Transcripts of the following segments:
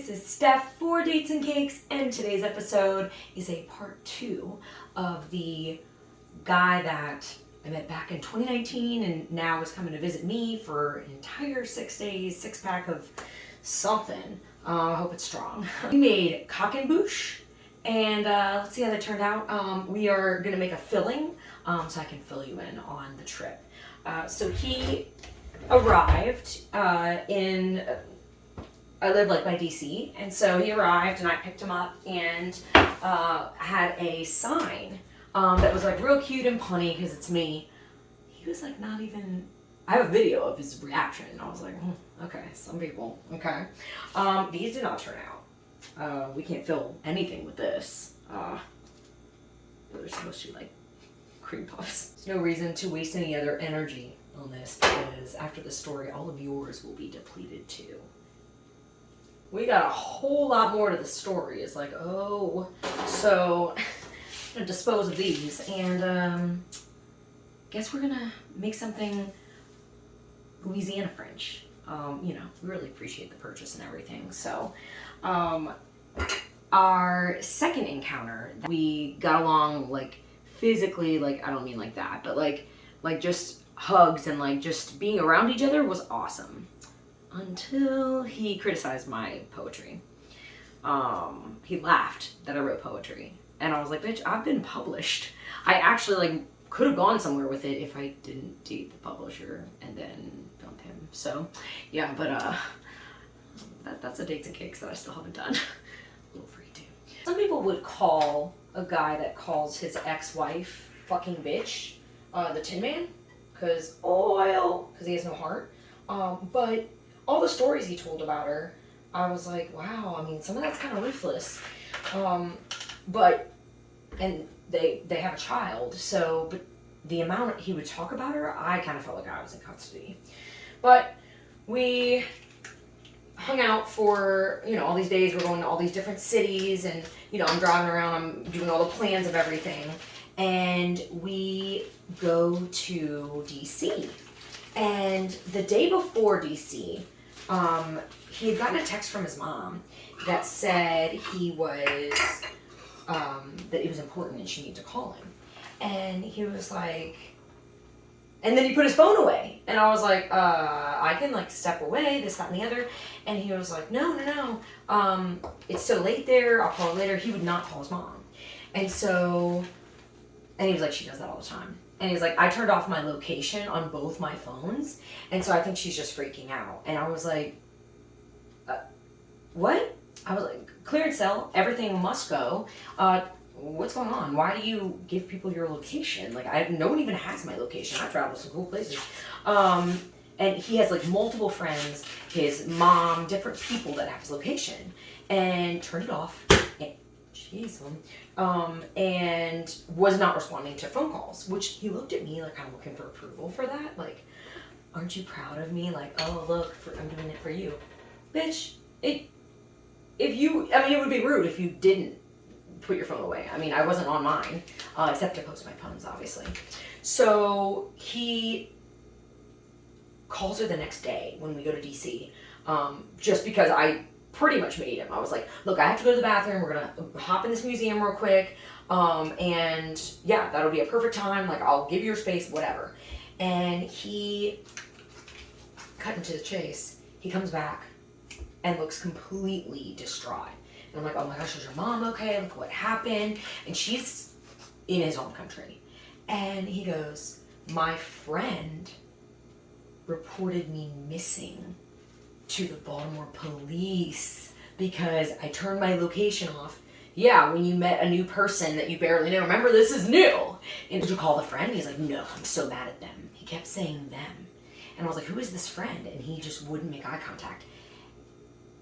this is Steph for Dates and Cakes, and today's episode is a part 2 of the guy that I met back in 2019 and now is coming to visit me for an entire 6 days, 6-pack of something. I hope it's strong. We made Croque-embouche, and let's see how that turned out. We are going to make a filling so I can fill you in on the trip. So he arrived I live like by DC, and so he arrived and I picked him up and had a sign that was like real cute and punny because it's me. He was like not even, I have a video of his reaction. I was like, okay, some people, okay. These did not turn out. We can't fill anything with this. They're supposed to be like cream puffs. There's no reason to waste any other energy on this because after the story, all of yours will be depleted too. We got a whole lot more to the story. It's like, oh, so I'm gonna dispose of these and guess we're gonna make something Louisiana French. You know, we really appreciate the purchase and everything. So our second encounter, we got along like physically, like I don't mean like that, but like just hugs and like just being around each other was awesome. Until he criticized my poetry. He laughed that I wrote poetry. And I was like, bitch, I've been published. I actually like could have gone somewhere with it if I didn't date the publisher and then dump him. So yeah, but that's a Dates and Cakes that I still haven't done. A little free too. Some people would call a guy that calls his ex-wife fucking bitch the Tin Man. Because he has no heart. But all the stories he told about her, I was like, wow, I mean, some of that's kind of ruthless. And they have a child, so, but the amount he would talk about her, I kind of felt like I was in custody. But we hung out for, you know, all these days. We're going to all these different cities, and, you know, I'm driving around, I'm doing all the plans of everything. And we go to DC. And the day before DC, he had gotten a text from his mom that said he was, that it was important and she needed to call him. And he was like, and then he put his phone away. And I was like, I can like step away, this, that, and the other. And he was like, no, it's so late there, I'll call her later. He would not call his mom. And so, and he was like, she does that all the time. And he's like, I turned off my location on both my phones, and so I think she's just freaking out. And I was like, what? I was like, clearance cell, everything must go. What's going on? Why do you give people your location? Like, no one even has my location. I travel to some cool places. And he has like multiple friends, his mom, different people that have his location, and turned it off. And was not responding to phone calls, which he looked at me like I'm looking for approval for that. Like, aren't you proud of me? Like, oh, look, I'm doing it for you. Bitch, it would be rude if you didn't put your phone away. I mean, I wasn't on mine, except to post my puns, obviously. So he calls her the next day when we go to DC, just because I pretty much made him. I was like, look, I have to go to the bathroom. We're gonna hop in this museum real quick. And yeah, that'll be a perfect time. Like, I'll give you your space, whatever. And he, cut into the chase, he comes back and looks completely distraught. And I'm like, oh my gosh, is your mom okay? Look what happened. And she's in his own country. And he goes, my friend reported me missing to the Baltimore police because I turned my location off. Yeah, when you met a new person that you barely know. Remember, this is new. And did you call the friend? He's like, no, I'm so mad at them. He kept saying them. And I was like, who is this friend? And he just wouldn't make eye contact.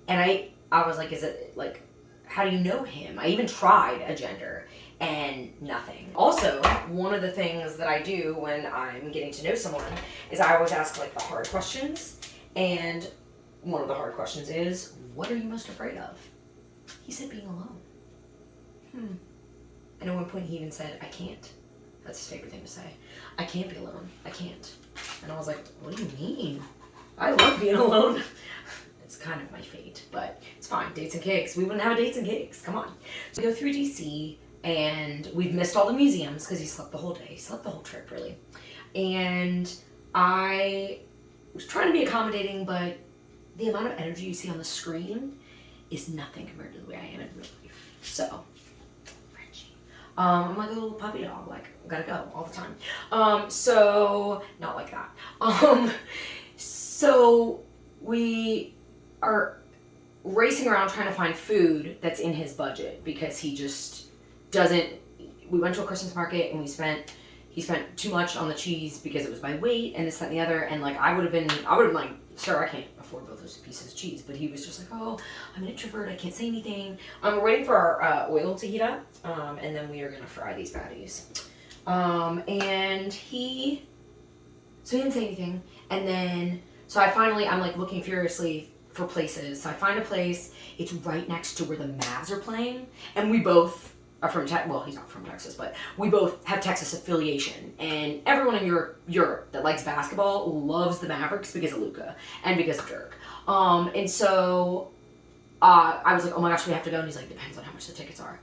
And I was like, is it like, how do you know him? I even tried a gender and nothing. Also, one of the things that I do when I'm getting to know someone is I always ask like the hard questions. And one of the hard questions is, what are you most afraid of? He said being alone. And at one point he even said, I can't. That's his favorite thing to say. I can't be alone. I can't. And I was like, what do you mean? I love being alone. It's kind of my fate, but it's fine. Dates and cakes. We wouldn't have a dates and cakes. Come on. So we go through DC, and we've missed all the museums because he slept the whole day. He slept the whole trip, really. And I was trying to be accommodating, but the amount of energy you see on the screen is nothing compared to the way I am in real life. So, Frenchie. I'm like a little puppy dog, like, gotta go all the time. So, not like that. So we are racing around trying to find food that's in his budget because he just doesn't. We went to a Christmas market and he spent too much on the cheese because it was by weight and this, that, and the other. And like I would have been like, sir, I can't afford both those pieces of cheese. But he was just like, oh, I'm an introvert. I can't say anything. We're waiting for our oil to heat up, and then we are gonna fry these patties. And he didn't say anything. And then so I'm like looking furiously for places. So I find a place. It's right next to where the Mavs are playing, and we both are from well, he's not from Texas, but we both have Texas affiliation. And everyone in Europe that likes basketball loves the Mavericks because of Luka and because of Dirk. And so I was like, oh my gosh, we have to go. And he's like, depends on how much the tickets are.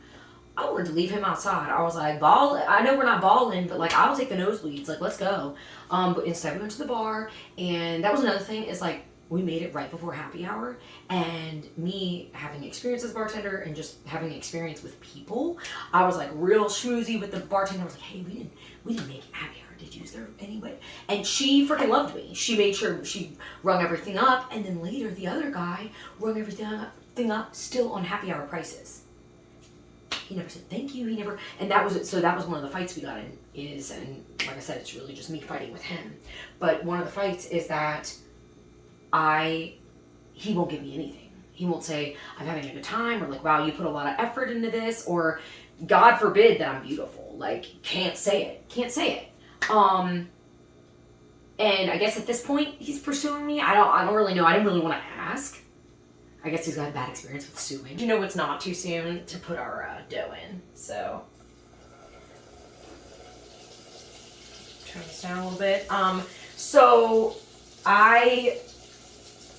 I wanted to leave him outside. I was like, I know we're not balling, but like, I will take the nosebleeds. Like, let's go. But instead we went to the bar, and that was another thing is like, we made it right before happy hour, and me having experience as a bartender and just having experience with people, I was like real schmoozy with the bartender. I was like, hey, we didn't make it happy hour. Did you? Is there anybody? And she freaking loved me. She made sure she rung everything up, and then later the other guy rung everything up still on happy hour prices. He never said thank you. And that was one of the fights we got in and like I said, it's really just me fighting with him. But one of the fights is that he won't give me anything. He won't say, I'm having a good time, or like, wow, you put a lot of effort into this, or God forbid that I'm beautiful. Like, can't say it. And I guess at this point, he's pursuing me. I don't really know. I didn't really want to ask. I guess he's got a bad experience with suing. You know it's not too soon to put our dough in, so. Turn this down a little bit. So I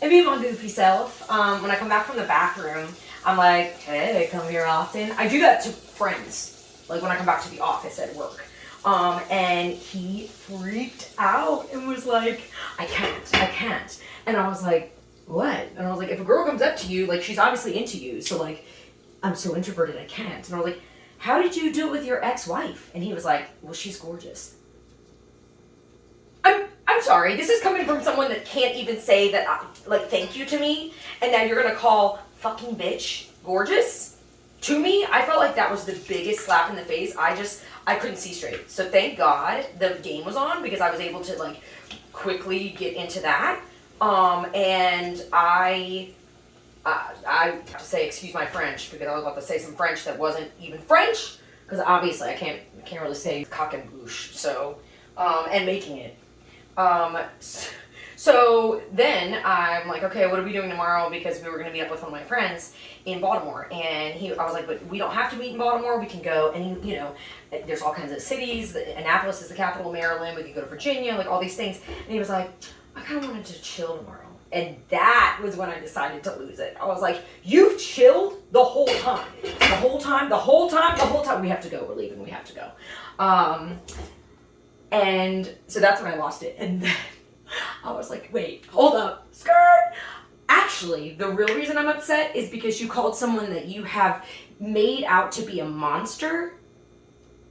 am being my goofy self. When I come back from the bathroom, I'm like, hey, come here often. I do that to friends, like when I come back to the office at work. And he freaked out and was like, I can't. And I was like, what? And I was like, if a girl comes up to you, like, she's obviously into you, so like, I'm so introverted I can't. And I was like, how did you do it with your ex-wife? And he was like, well, she's gorgeous. I'm sorry, this is coming from someone that can't even say that, like, thank you to me, and now you're gonna call fucking bitch gorgeous to me? I felt like that was the biggest slap in the face. I couldn't see straight. So thank God the game was on, because I was able to, like, quickly get into that. And I have to say, excuse my French, because I was about to say some French that wasn't even French, because obviously I can't really say Croque-embouche, so, and making it. So then I'm like, okay, what are we doing tomorrow? Because we were going to meet up with one of my friends in Baltimore, and I was like, but we don't have to meet in Baltimore. We can go, and there's all kinds of cities. Annapolis is the capital of Maryland. We can go to Virginia, like all these things. And he was like, I kind of wanted to chill tomorrow. And that was when I decided to lose it. I was like, you've chilled the whole time. The whole time. We have to go. We're leaving. We have to go. And so that's when I lost it. And then I was like, wait, hold up, skirt. Actually, the real reason I'm upset is because you called someone that you have made out to be a monster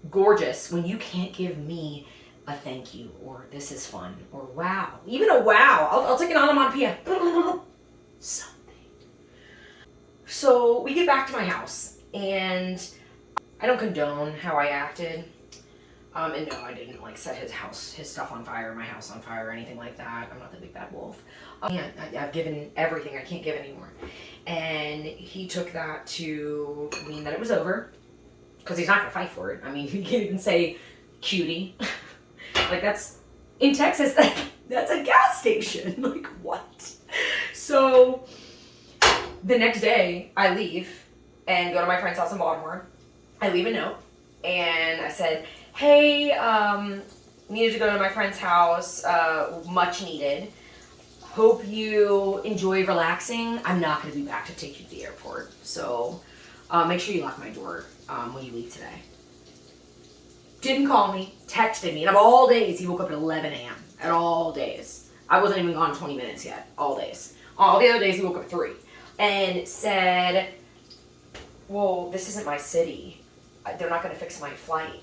gorgeous when you can't give me a thank you, or this is fun, or wow. Even a wow. I'll take an onomatopoeia. Something. So we get back to my house, and I don't condone how I acted. And no, I didn't like set his stuff on fire, my house on fire, or anything like that. I'm not the big bad wolf. I've given everything. I can't give anymore. And he took that to mean that it was over, because he's not gonna fight for it. I mean, he can't even say cutie. Like, that's in Texas. That's a gas station. Like, what? So the next day, I leave and go to my friend's house in Baltimore. I leave a note, and I said, hey, needed to go to my friend's house, much needed. Hope you enjoy relaxing. I'm not going to be back to take you to the airport. So make sure you lock my door when you leave today. Didn't call me, texted me. And of all days, he woke up at 11 a.m. At all days. I wasn't even gone 20 minutes yet. All days. All the other days, he woke up at 3. And said, well, this isn't my city. They're not going to fix my flight.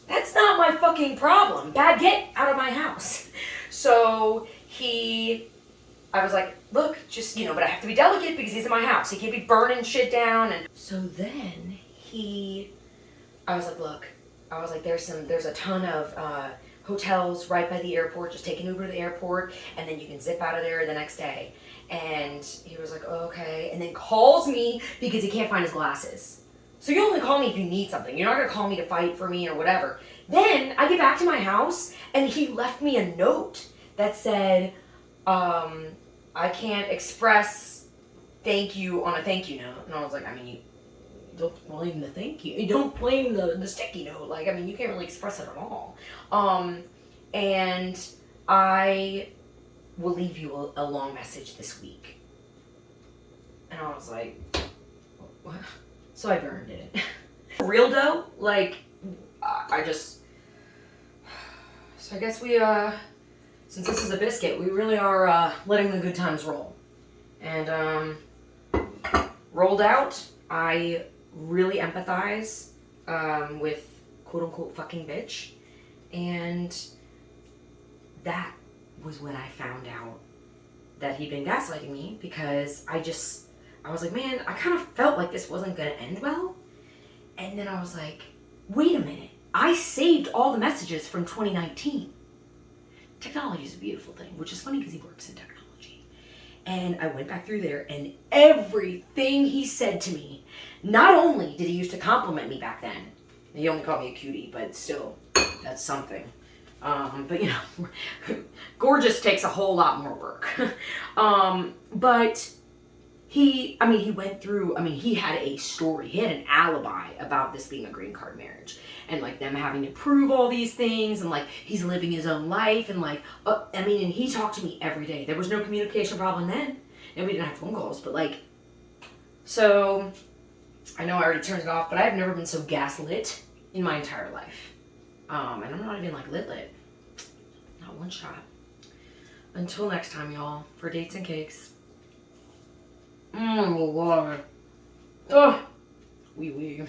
That's not my fucking problem. Bad, get out of my house. So I was like, look, just, but I have to be delicate because he's in my house. He can't be burning shit down. And so then I was like, look, there's a ton of hotels right by the airport. Just take an Uber to the airport and then you can zip out of there the next day. And he was like, oh, okay. And then calls me because he can't find his glasses. So you only call me if you need something. You're not going to call me to fight for me or whatever. Then I get back to my house and he left me a note that said, I can't express thank you on a thank you note. And I was like, I mean, you don't blame the thank you. You don't blame the sticky note. Like, I mean, you can't really express it at all. And I will leave you a long message this week. And I was like, what? So I burned it. Real dough, like, so I guess we, since this is a biscuit, we really are letting the good times roll. And rolled out, I really empathize with quote unquote fucking bitch. And that was when I found out that he'd been gaslighting me because I was like, man, I kind of felt like this wasn't going to end well. And then I was like, wait a minute. I saved all the messages from 2019. Technology is a beautiful thing, which is funny because he works in technology. And I went back through there and everything he said to me, not only did he used to compliment me back then, he only called me a cutie, but still, that's something. But gorgeous takes a whole lot more work. But he went through, he had a story. He had an alibi about this being a green card marriage. And, like, them having to prove all these things. And, like, he's living his own life. And, like, and he talked to me every day. There was no communication problem then. And we didn't have phone calls. But, like, so, I know I already turned it off. But I've never been so gaslit in my entire life. And I'm not even, like, lit. Not one shot. Until next time, y'all. For Dates and Cakes. Oh, Lord. Oh, wee.